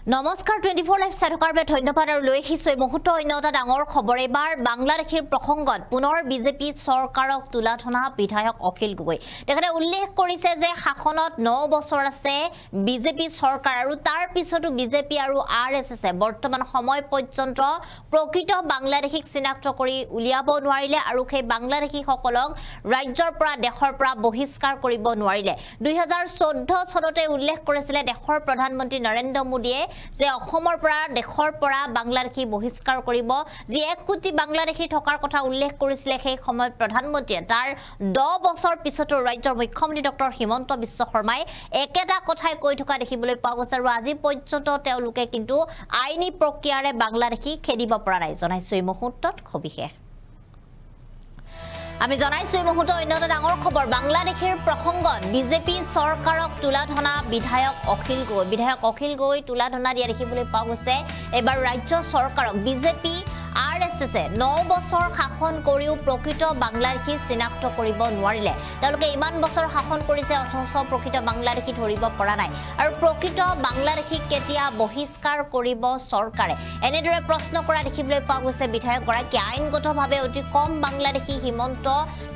নমস্কাৰ 24 লাইভ চাইথকাৰ বাবে ধন্যবাদ আৰু লৈ আহিছো মুহূৰ্ত অন্য এটা ডাঙৰ খবৰ এবাৰ বাংলাদেশৰ প্ৰসংগত পুনৰ বিজেপি চৰকাৰক তুলাধনা বিধায়ক অখিল গগৈ তেখেতে উল্লেখ কৰিছে যে শাসনত 9 বছৰ আছে বিজেপি চৰকাৰ আৰু তাৰ পিছতো বিজেপি আৰু আৰএছএছ বৰ্তমান সময় পৰ্যন্ত প্ৰকৃত বাংলাদেশিক চিনাক্ত কৰি উলিয়াব নোৱাৰিলে আৰু সেই বাংলাদেশী সকলক ৰাজ্যৰ পৰা দেশৰ পৰা বহিষ্কাৰ কৰিব নোৱাৰিলে 2014 চনতে উল্লেখ কৰিছিল দেশৰ প্ৰধানমন্ত্ৰী নৰেন্দ্ৰ মোদীয়ে যে অসমৰ পৰা দেশৰ পৰা বাংলাদেশী বহিষ্কাৰ কৰিব যি 1 কোটি বাংলাদেশী থকাৰ কথা উল্লেখ কৰিছিল সেই সময়ত প্ৰধানমন্ত্ৰীয়ে তাৰ 10 বছৰ পিছতো ৰাজ্যৰ মুখ্যমন্ত্ৰী ডক্টৰ হিমন্ত বিশ্ব শৰ্মাই একেটা কথাই কৈ থকা দেখিবলৈ পোৱা গৈছে আৰু আজি পৰ্যন্ত তেওঁলোকে কিন্তু আইনী প্ৰক্ৰিয়াৰে বাংলাদেশী খেদিব পৰা নাই জনাইছো এই মুহূৰ্তত খবিশেষ আমি জনাইছো এই মুহূৰ্তত অন্য এটা ডাঙৰ খবৰ বাংলাদেশৰ প্ৰসংগত বিজেপি চৰকাৰক তুলাধনা বিধায়ক অখিল গগৈ তুলাধনা দিয়া দেখিবলৈ পোৱা গৈছে এবাৰ ৰাজ্য চৰকাৰক বিজেপি আৰএছএছ 9 বছৰ শাসন কৰিও প্ৰকৃত বাংলাদেশী চিনাক্ত কৰিব নোৱাৰিলে তেওঁলোকে ইমান বছৰ শাসন কৰিছে অথচ প্ৰকৃত বাংলাদেশী ধৰিব পৰা নাই আৰু প্ৰকৃত বাংলাদেশী কেতিয়া বহিষ্কাৰ কৰিব চৰকাৰে এনেদৰে প্ৰশ্ন কৰা দেখিবলৈ পোৱা গৈছে বিধায়ক গৰাকী আইনগতভাৱে অতি কম বাংলাদেশী হিমন্ত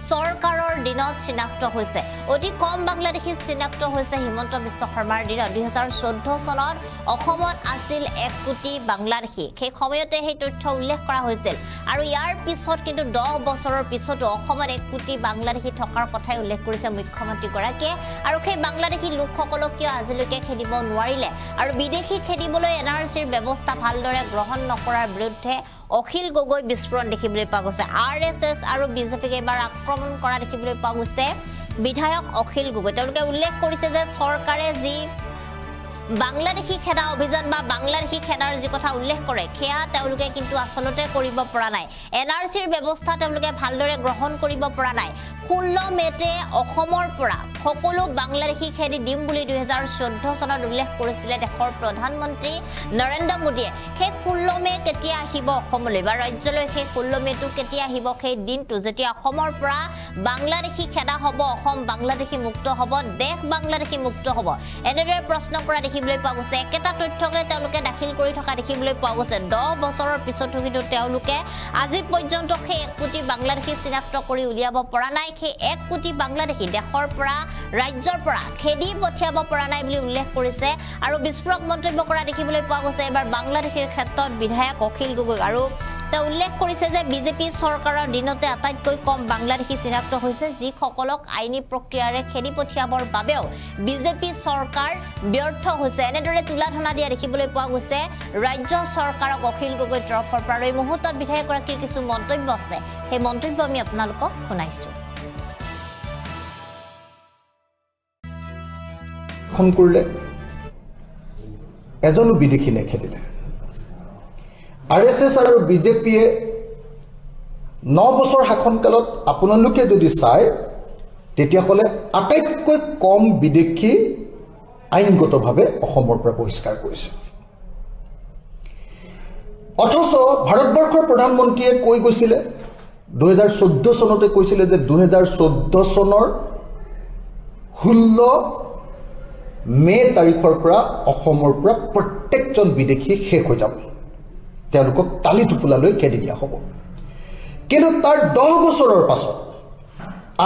চৰকাৰৰ দিনত চিনাক্ত হৈছে অতি কম বাংলাদেশী চিনাক্ত হৈছে হিমন্ত বিশ্ব শৰ্মাৰ দিনত 2014 চনত অসমত আছিল 1 কোটি বাংলাদেশী সেই সময়তে সেই তথ্য উল্লেখ কৰা হৈছিল আৰু ইয়াৰ পিছত কিন্তু 10 বছৰৰ পিছতো অসমত 1 কোটি বাংলাদেশী থকাৰ কথাই উল্লেখ কৰিছে মুখ্যমন্ত্ৰী গৰাকীয়ে আৰু সেই বাংলাদেশী লোকসকলক কিয় আজিলৈকে খেদিব নোৱাৰিলে আৰু বিদেশী খেদিবলৈ এনআৰচিৰ ব্যৱস্থা ভালদৰে গ্ৰহণ নকৰাৰ বিৰুদ্ধে অখিল গগৈ বিস্ফোৰণ দেখিবলৈ পোৱা গৈছে আৰএছএছ আৰু বিজেপিক এবাৰ আক্ৰমণ কৰা দেখিবলৈ পোৱা গৈছে বিধায়ক অখিল গগৈ তেওঁলোকে উল্লেখ কৰিছে যে চৰকাৰে যি বাংলাদেশী খেদা অভিযান বা বাংলাদেশী খেদাৰ যি কথা উল্লেখ কৰে খেয়া তেওঁলোকে কিন্তু আসলতে কৰিব পৰা নাই এনআৰচিৰ ব্যৱস্থা তেওঁলোকে ভালদৰে গ্ৰহণ কৰিব পৰা নাই 16 মেতে অসমৰ পৰা সকলো বাংলাদেশী খেদি দিম বুলি 2014 চনত উল্লেখ কৰিছিল দেশৰ প্ৰধানমন্ত্ৰী নৰেন্দ্ৰ মোদীয়ে সেই 16 মে কেতিয়া আহিব অসমলৈ বা ৰাজ্যলৈ সেই 16 মেটো কেতিয়া আহিব সেই দিনটো যেতিয়া অসমৰ পৰা বাংলাদেশী খেদা হ'ব অসম বাংলাদেশী মুক্ত হ'ব দেশ বাংলাদেশী মুক্ত হ'ব এনেদৰে প্ৰশ্ন কৰা দেখিবলৈ পোৱা গৈছে একেটা তথ্যকে তেওঁলোকে দাখিল কৰি থকা দেখিবলৈ পোৱা গৈছে 10 বছৰৰ পিছতো কিন্তু তেওঁলোকে আজি পৰ্যন্ত সেই 1 কোটি বাংলাদেশী চিনাক্ত কৰি উলিয়াব পৰা নাই সেই 1 কোটি বাংলাদেশী দেশৰ পৰা ৰাজ্যৰ পৰা খেদি পঠিয়াব পৰা নাই বুলি উল্লেখ কৰিছে আৰু বিস্ফোৰক মন্তব্য কৰা দেখিবলৈ পোৱা গৈছে এবাৰ বাংলাদেশীৰ ক্ষেত্ৰত বিধায়ক অখিল গগৈ আৰু তেওঁ উল্লেখ কৰিছে যে বিজেপি চৰকাৰৰ দিনতে আটাইতকৈ কম বাংলাদেশী চিনাক্ত হৈছে যি সকলক আইনী প্ৰক্ৰিয়াৰে খেদি পঠিয়াবৰ বাবেও বিজেপি চৰকাৰ ব্যৰ্থ হৈছে এনেদৰে তুলাধনা দিয়া দেখিবলৈ পোৱা গৈছে ৰাজ্য চৰকাৰক অখিল গগৈ তৰফৰ পৰা এই মুহূৰ্তত বিধায়ক গৰাকীৰ কিছু মন্তব্য আছে সেই মন্তব্য আমি আপোনালোকক শুনাইছো খন কৰিলে এজনো বিদেশী নেখেদিলে আৰএছএছ আৰু বিজেপিয়ে 9 বছৰ শাসনকালত আপোনালোকে যদি চাই তেতিয়াহ'লে আটাইতকৈ কম বিদেশী আইনগতভাৱে অসমৰ পৰা বহিষ্কাৰ কৰিছে অথচ ভাৰতবৰ্ষৰ প্ৰধানমন্ত্ৰীয়ে কৈ গৈছিলে 2014 চনতে কৈছিলে যে 2014 চনৰ 16 মে তাৰিখৰ পৰা অসমৰ পৰা প্ৰত্যেকজন বিদেশী শেষ হৈ যাব তেওঁলোকক তালি টোপোলালৈ খেদি দিয়া হ'ব কিন্তু তাৰ 10 বছৰৰ পাছত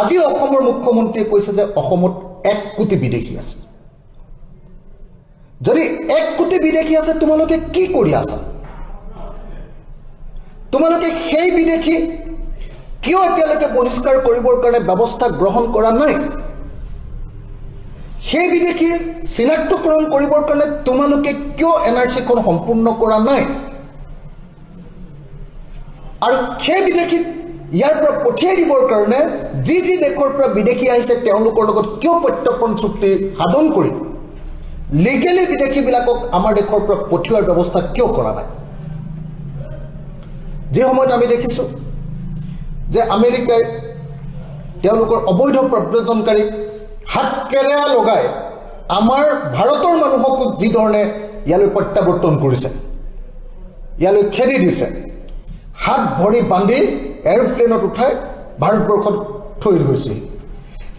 আজি অসমৰ মুখ্যমন্ত্ৰীয়ে কৈছে যে অসমত 1 কোটি বিদেশী আছে যদি 1 কোটি বিদেশী আছে তোমালোকে কি কৰি আছা তোমালোকে সেই বিদেশী কিয় এতিয়ালৈকে বহিষ্কাৰ কৰিবৰ কাৰণে ব্যৱস্থা গ্ৰহণ কৰা নাই সেই বিদেশী চিনাক্তকৰণ কৰিবৰ কাৰণে তোমালোকে কিয় এনআৰচিখন সম্পূৰ্ণ কৰা নাই আৰু সেই বিদেশী ইয়াৰ পৰা পঠিয়াই দিবৰ কাৰণে যি দেশৰ পৰা বিদেশী আহিছে তেওঁলোকৰ লগত কিয় প্ৰত্যৰ্পণ চুক্তি সাধন কৰি লিগেলি বিদেশীবিলাকক আমাৰ দেশৰ পৰা পঠিওৱাৰ ব্যৱস্থা কিয় কৰা নাই যে সময়ত আমি দেখিছোঁ যে আমেৰিকাই তেওঁলোকৰ অবৈধ প্ৰব্ৰজনকাৰী হাত কেৰেয়া লগাই আমাৰ ভাৰতৰ মানুহক যি ধৰণে ইয়ালৈ প্ৰত্যাৱৰ্তন কৰিছে ইয়ালৈ খেদি দিছে হাত ভৰি বান্ধি এৰোপ্লেনত উঠাই ভাৰতবৰ্ষত থৈ গৈছে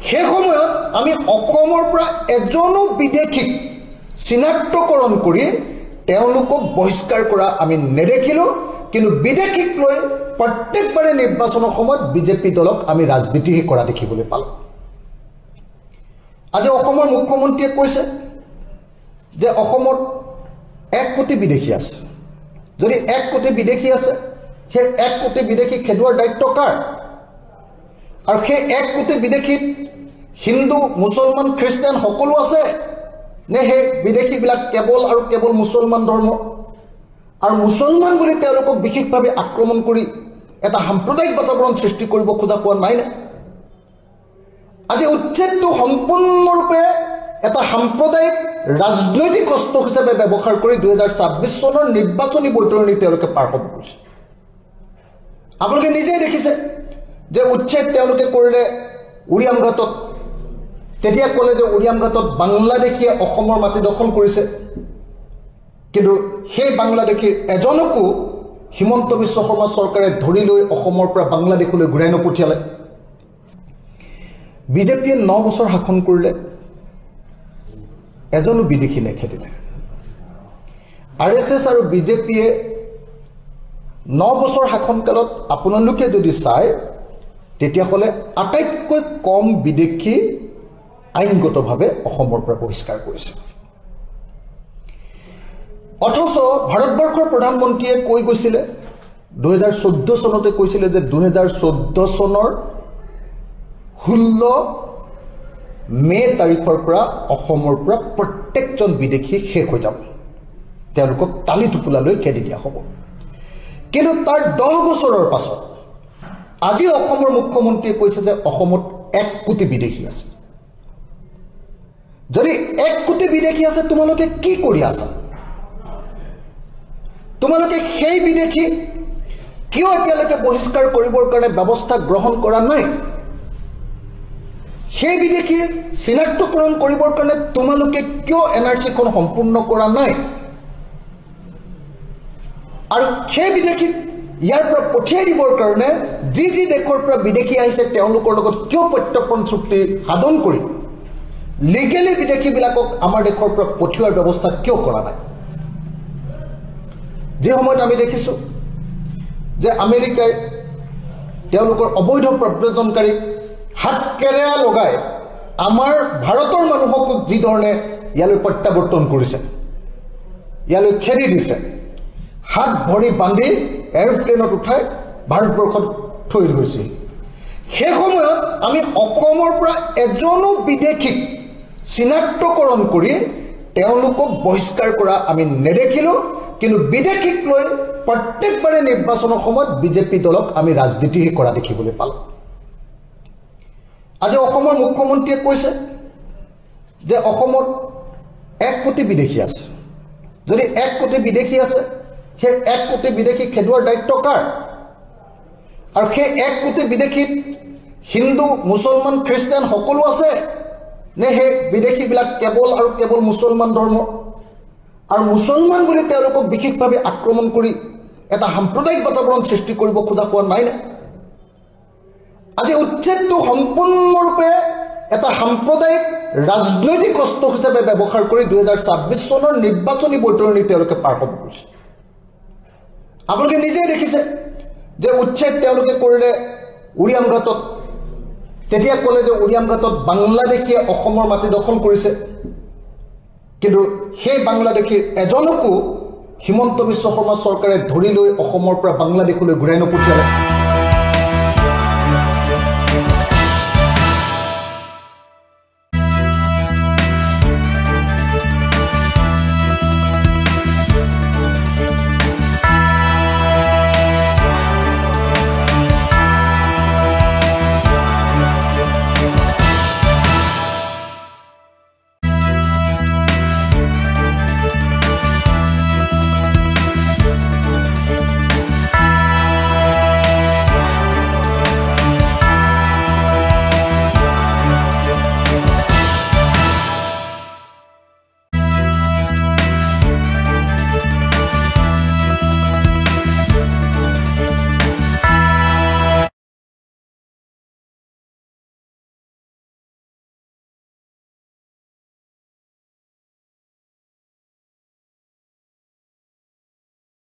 সেই সময়ত আমি অসমৰ পৰা এজনো বিদেশীক চিনাক্তকৰণ কৰি তেওঁলোকক বহিষ্কাৰ কৰা আমি নেদেখিলোঁ কিন্তু বিদেশীক লৈ প্ৰত্যেকবাৰে নিৰ্বাচনৰ সময়ত বিজেপি দলক আমি ৰাজনীতি কৰা দেখিবলৈ পালোঁ আজি অসমৰ মুখ্যমন্ত্ৰীয়ে কৈছে যে অসমত 1 কোটি বিদেশী আছে যদি 1 কোটি বিদেশী আছে সেই 1 কোটি বিদেশী খেদুৱাৰ দায়িত্ব কাৰ আৰু সেই 1 কোটি বিদেশীত হিন্দু মুছলমান খ্ৰীষ্টান সকলো আছে নে সেই বিদেশীবিলাক কেৱল মুছলমান ধৰ্ম আৰু মুছলমান বুলি তেওঁলোকক বিশেষভাৱে আক্ৰমণ কৰি এটা সাম্প্ৰদায়িক বাতাবৰণ সৃষ্টি কৰিব খোজা হোৱা নাই নে আজি উচ্ছেদটো সম্পূৰ্ণৰূপে এটা সাম্প্ৰদায়িক ৰাজনৈতিক অস্ত্ৰ হিচাপে ব্যৱহাৰ কৰি 2026 চনৰ নিৰ্বাচনী বৈতৰণি তেওঁলোকে পাৰ হ'ব গৈছে আপোনালোকে নিজেই দেখিছে যে উচ্ছেদ তেওঁলোকে কৰিলে উৰিয়াম ঘাটত তেতিয়া ক'লে যে উৰিয়াম ঘাটত বাংলাদেশীয়ে অসমৰ মাটি দখল কৰিছে কিন্তু সেই বাংলাদেশীৰ এজনকো হিমন্ত বিশ্ব শৰ্মা চৰকাৰে ধৰি লৈ অসমৰ পৰা বাংলাদেশলৈ ঘূৰাই নপঠিয়ালে বিজেপিয়ে 9 বছৰ শাসন কৰিলে এজনো বিদেশী নেখেদিলে আৰএছএছ আৰু বিজেপিয়ে 9 বছৰ শাসনকালত আপোনালোকে যদি চায় তেতিয়াহ'লে আটাইতকৈ কম বিদেশী আইনগতভাৱে অসমৰ পৰা বহিষ্কাৰ কৰিছে অথচ ভাৰতবৰ্ষৰ প্ৰধানমন্ত্ৰীয়ে কৈ গৈছিলে 2014 চনতে কৈছিলে যে 2014 চনৰ 16 মে তাৰিখৰ পৰা অসমৰ পৰা প্ৰত্যেকজন বিদেশী শেষ হৈ যাব তেওঁলোকক তালি টোপোলালৈ খেদি দিয়া হ'ব কিন্তু তাৰ 10 বছৰৰ পাছত আজি অসমৰ মুখ্যমন্ত্ৰীয়ে কৈছে যে অসমত 1 কোটি বিদেশী আছে যদি 1 কোটি বিদেশী আছে তোমালোকে কি কৰি আছা তোমালোকে সেই বিদেশী কিয় এতিয়ালৈকে বহিষ্কাৰ কৰিবৰ কাৰণে ব্যৱস্থা গ্ৰহণ কৰা নাই সেই বিদেশী চিনাক্তকৰণ কৰিবৰ কাৰণে তোমালোকে কিয় এনআৰচিখন সম্পূৰ্ণ কৰা নাই আৰু সেই বিদেশী ইয়াৰ পৰা পঠিয়াই দিবৰ কাৰণে যি দেশৰ পৰা বিদেশী আহিছে তেওঁলোকৰ লগত কিয় প্ৰত্যৰ্পণ চুক্তি সাধন কৰি লিগেলি বিদেশীবিলাকক আমাৰ দেশৰ পৰা পঠিওৱাৰ ব্যৱস্থা কিয় কৰা নাই যে সময়ত আমি দেখিছোঁ যে আমেৰিকাই তেওঁলোকৰ অবৈধ প্ৰব্ৰজনকাৰীক হাতকেৰেয়া লগাই আমাৰ ভাৰতৰ মানুহক যি ধৰণে ইয়ালৈ প্ৰত্যাৱৰ্তন কৰিছে ইয়ালৈ খেদি দিছে হাত ভৰি বান্ধি এৰোপ্লেনত উঠাই ভাৰতবৰ্ষত থৈ গৈছে সেই সময়ত আমি অসমৰ পৰা এজনো বিদেশীক চিনাক্তকৰণ কৰি তেওঁলোকক বহিষ্কাৰ কৰা আমি নেদেখিলোঁ কিন্তু বিদেশীক লৈ প্ৰত্যেকবাৰে নিৰ্বাচনৰ সময়ত বিজেপি দলক আমি ৰাজনীতি কৰা দেখিবলৈ পালোঁ আজি অসমৰ মুখ্যমন্ত্ৰীয়ে কৈছে যে অসমত 1 কোটি বিদেশী আছে যদি 1 কোটি বিদেশী আছে সেই 1 কোটি বিদেশী খেদুৱাৰ দায়িত্ব কাৰ আৰু সেই 1 কোটি বিদেশীত হিন্দু মুছলমান খ্ৰীষ্টান সকলো আছে নে সেই বিদেশীবিলাক কেৱল মুছলমান ধৰ্ম আৰু মুছলমান বুলি তেওঁলোকক বিশেষভাৱে আক্ৰমণ কৰি এটা সাম্প্ৰদায়িক বাতাবৰণ সৃষ্টি কৰিব খোজা হোৱা নাই নে আজি উচ্ছেদটো সম্পূৰ্ণৰূপে এটা সাম্প্ৰদায়িক ৰাজনৈতিক অস্ত্ৰ হিচাপে ব্যৱহাৰ কৰি 2026 চনৰ নিৰ্বাচনী বৈতৰণি তেওঁলোকে পাৰ হ'ব গৈছে আপোনালোকে নিজেই দেখিছে যে উচ্ছেদ তেওঁলোকে কৰিলে উৰিয়াম ঘাটত তেতিয়া ক'লে যে উৰিয়াম ঘাটত বাংলাদেশীয়ে অসমৰ মাটি দখল কৰিছে কিন্তু সেই বাংলাদেশীৰ এজনকো হিমন্ত বিশ্ব শৰ্মা চৰকাৰে ধৰি লৈ অসমৰ পৰা বাংলাদেশলৈ ঘূৰাই নপঠিয়ালে